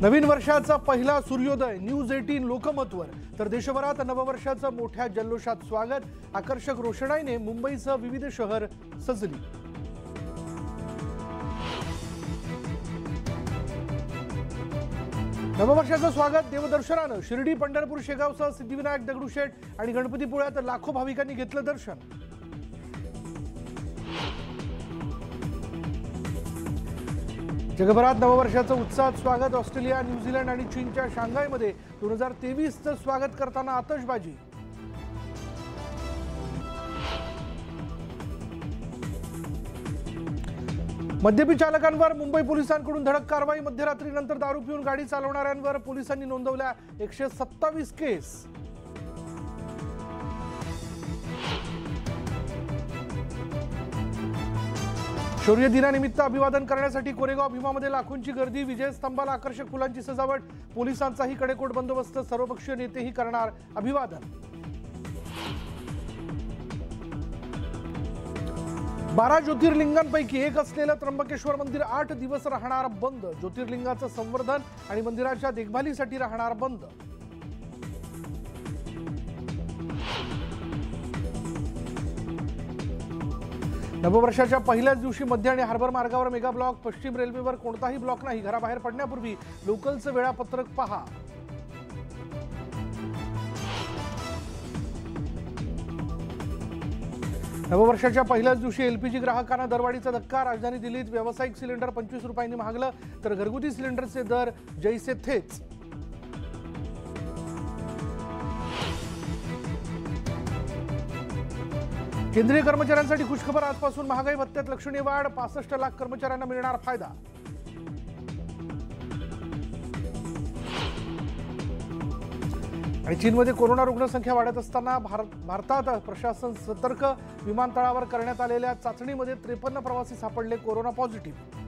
नवीन वर्षाचा पहिला सूर्योदय न्यूज 18 लोकमतवर तर देशभरात नववर्षाचं मोठ्या जल्लोषात स्वागत। आकर्षक रोषणाईने मुंबईसह विविध शहर सजली। नववर्षाचं स्वागत देवदर्शनानं शिर्डी, पंढरपूर, शेगावसह सिद्धिविनायक, दगडूशेठ आणि गणपतीपुळ्यात लाखो भाविकांनी घेतलं दर्शन। जगभरात नववर्षाचं उत्साहात स्वागत। ऑस्ट्रेलिया, न्यूझीलंड आणि चीनच्या शांघायमध्ये 2023चं स्वागत करताना आतषबाजी। मद्यपी चालकांवर मुंबई पोलिसांकडून धडक कारवाई। मध्यरात्रीनंतर दारू पिऊन गाडी चालवणाऱ्यांवर पोलिसांनी नोंदवल्या 127 केस। शौर्य दिनानिमित्त अभिवादन करण्यासाठी कोरेगाव भीमामध्ये लाखोंची गर्दी। विजयस्तंभाला आकर्षक फुलांची सजावट। पोलिसांचाही कडेकोट बंदोबस्त। सर्वपक्षीय नेतेही करणार अभिवादन। 12 ज्योतिर्लिंगांपैकी एक असलेलं त्र्यंबकेश्वर मंदिर 8 दिवस राहणार बंद। ज्योतिर्लिंगाचं संवर्धन आणि मंदिराच्या देखभालीसाठी राहणार बंद। नववर्षाच्या पहिल्याच दिवशी मध्य आणि हार्बर मार्गावर मेगा ब्लॉक। पश्चिम रेल्वेवर कोणताही ब्लॉक नाही। घराबाहेर पडण्यापूर्वी लोकलचं वेळापत्रक पहा। नववर्षाच्या पहिल्याच दिवशी एलपीजी ग्राहकांना दरवाढीचा धक्का। राजधानी दिल्लीत व्यावसायिक सिलेंडर 25 रुपयांनी महागलं तर घरगुती सिलेंडरचे दर जैसे थेच। केंद्रीय कर्मचाऱ्यांसाठी खुशखबर। आजपासून महागाई भत्त्यात लक्षणीय वाढ। 65 लाख कर्मचाऱ्यांना मिळणार फायदा। आणि चीनमध्ये कोरोना रुग्णसंख्या वाढत असताना भारतात प्रशासन सतर्क। विमानतळावर करण्यात आलेल्या चाचणीमध्ये 53 प्रवासी सापडले कोरोना पॉझिटिव्ह।